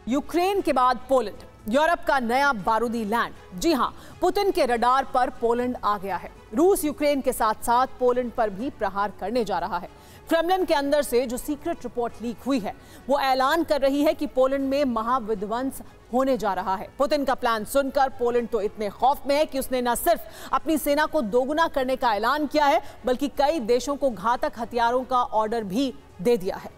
Ukraine के बाद Poland Europe का नया बारूदी लैंड। जी हां, पुतिन के रडार पर पोलैंड आ गया है। रूस यूक्रेन के साथ साथ पोलैंड पर भी प्रहार करने जा रहा है। क्रेमलिन के अंदर से जो सीक्रेट रिपोर्ट लीक हुई है वो ऐलान कर रही है कि पोलैंड में महाविध्वंस होने जा रहा है। पुतिन का प्लान सुनकर पोलैंड तो इतने खौफ में है कि उसने न सिर्फ अपनी सेना को दोगुना करने का ऐलान किया है बल्कि कई देशों को घातक हथियारों का ऑर्डर भी दे दिया है।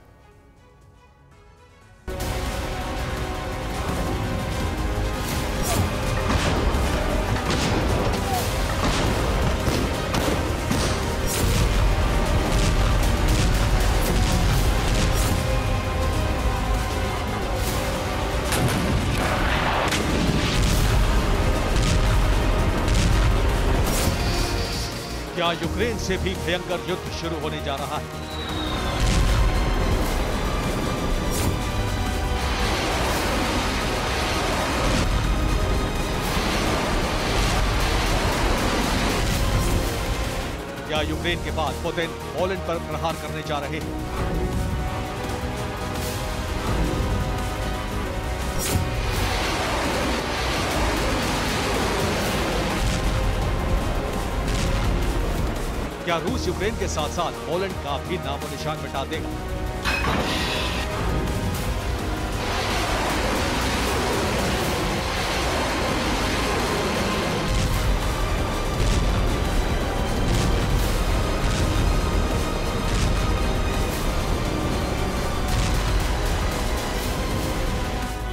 क्या यूक्रेन से भी भयंकर युद्ध शुरू होने जा रहा है? क्या यूक्रेन के बाद पुतिन पोलैंड पर प्रहार करने जा रहे हैं? क्या रूस यूक्रेन के साथ साथ पोलैंड का भी नामो निशान मिटा देगा?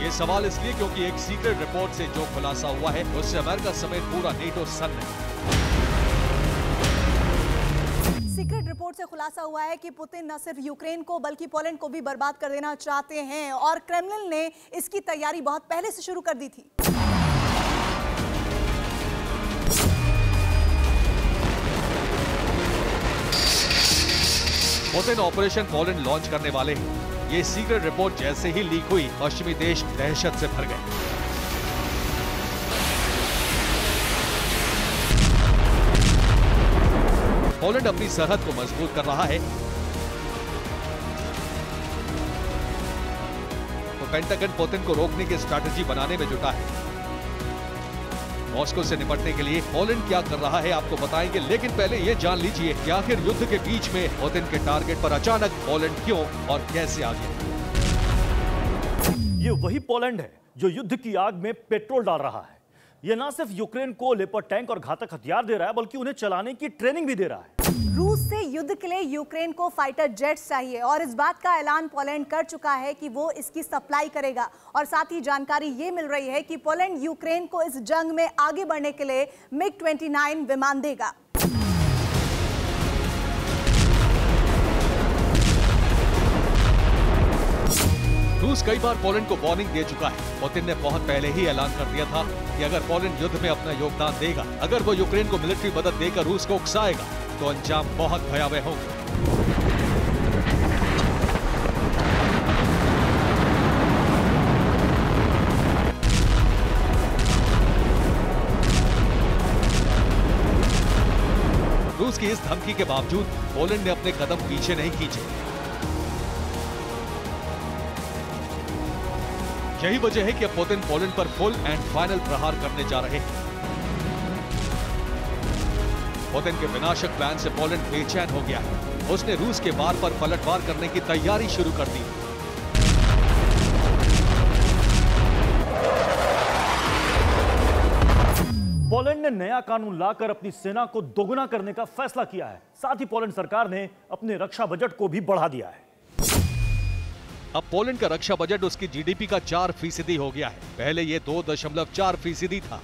ये सवाल इसलिए क्योंकि एक सीक्रेट रिपोर्ट से जो खुलासा हुआ है उससे अमेरिका समेत पूरा नेटो सन्न है। सीक्रेट रिपोर्ट से खुलासा हुआ है कि पुतिन न सिर्फ यूक्रेन को बल्कि पोलैंड को भी बर्बाद कर देना चाहते हैं और क्रेमलिन ने इसकी तैयारी बहुत पहले से शुरू कर दी थी। पुतिन ऑपरेशन पोलैंड लॉन्च करने वाले हैं। ये सीक्रेट रिपोर्ट जैसे ही लीक हुई पश्चिमी देश दहशत से भर गए। पोलैंड अपनी सरहद को मजबूत कर रहा है तो पेंटागन पुतिन को रोकने की स्ट्रैटेजी बनाने में जुटा है। मॉस्को से निपटने के लिए पोलैंड क्या कर रहा है आपको बताएंगे, लेकिन पहले ये जान लीजिए कि आखिर युद्ध के बीच में पुतिन के टारगेट पर अचानक पोलैंड क्यों और कैसे आ गया। ये वही पोलैंड है जो युद्ध की आग में पेट्रोल डाल रहा है। ये ना सिर्फ यूक्रेन को लेपर्ड टैंक और घातक हथियार दे रहा है बल्कि उन्हें चलाने की ट्रेनिंग भी दे रहा है। रूस से युद्ध के लिए यूक्रेन को फाइटर जेट्स चाहिए और इस बात का ऐलान पोलैंड कर चुका है कि वो इसकी सप्लाई करेगा। और साथ ही जानकारी ये मिल रही है कि पोलैंड यूक्रेन को इस जंग में आगे बढ़ने के लिए MiG-29 विमान देगा। रूस कई बार पोलैंड को वार्निंग दे चुका है। पुतिन ने बहुत पहले ही ऐलान कर दिया था कि अगर पोलैंड युद्ध में अपना योगदान देगा, अगर वो यूक्रेन को मिलिट्री मदद देकर रूस को उकसाएगा तो अंजाम बहुत भयावह होंगे। रूस की इस धमकी के बावजूद पोलैंड ने अपने कदम पीछे नहीं खींचे। यही वजह है कि अब पुतिन पोलैंड पर फुल एंड फाइनल प्रहार करने जा रहे हैं। पुतिन के विनाशक प्लान से पोलैंड बेचैन हो गया है। उसने रूस के वार पर पलटवार करने की तैयारी शुरू कर दी। पोलैंड ने नया कानून लाकर अपनी सेना को दोगुना करने का फैसला किया है। साथ ही पोलैंड सरकार ने अपने रक्षा बजट को भी बढ़ा दिया है। अब पोलैंड का रक्षा बजट उसकी जीडीपी का 4% हो गया है। पहले ये 2.4% था।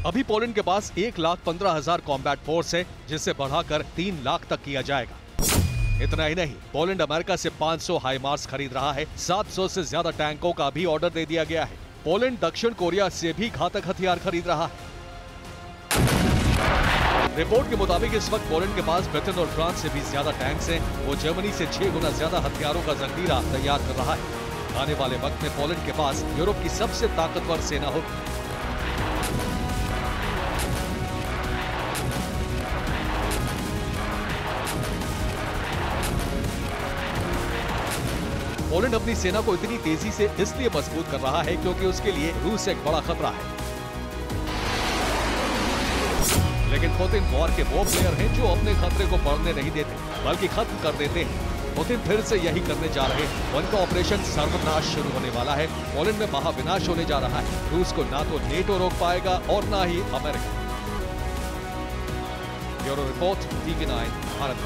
अभी पोलैंड के पास 1,15,000 कॉम्बैट फोर्स है, जिसे बढ़ाकर 3 लाख तक किया जाएगा। इतना ही नहीं, पोलैंड अमेरिका से 500 हाइमार्स खरीद रहा है। 700 से ज्यादा टैंकों का भी ऑर्डर दे दिया गया है। पोलैंड दक्षिण कोरिया से भी घातक हथियार खरीद रहा है। रिपोर्ट के मुताबिक इस वक्त पोलैंड के पास ब्रिटेन और फ्रांस से भी ज्यादा टैंक्स हैं। वो जर्मनी से 6 गुना ज्यादा हथियारों का जखीरा तैयार कर रहा है। आने वाले वक्त में पोलैंड के पास यूरोप की सबसे ताकतवर सेना होगी। पोलैंड अपनी सेना को इतनी तेजी से इसलिए मजबूत कर रहा है क्योंकि उसके लिए रूस एक बड़ा खतरा है। लेकिन पुतिन वॉर के वो प्लेयर हैं जो अपने खतरे को बढ़ने नहीं देते बल्कि खत्म कर देते हैं। पुतिन फिर से यही करने जा रहे हैं। उनका ऑपरेशन सर्वनाश शुरू होने वाला है। पोलैंड में महाविनाश होने जा रहा है। रूस को ना तो नेटो रोक पाएगा और ना ही America. Bureau report, TV9 Bharat.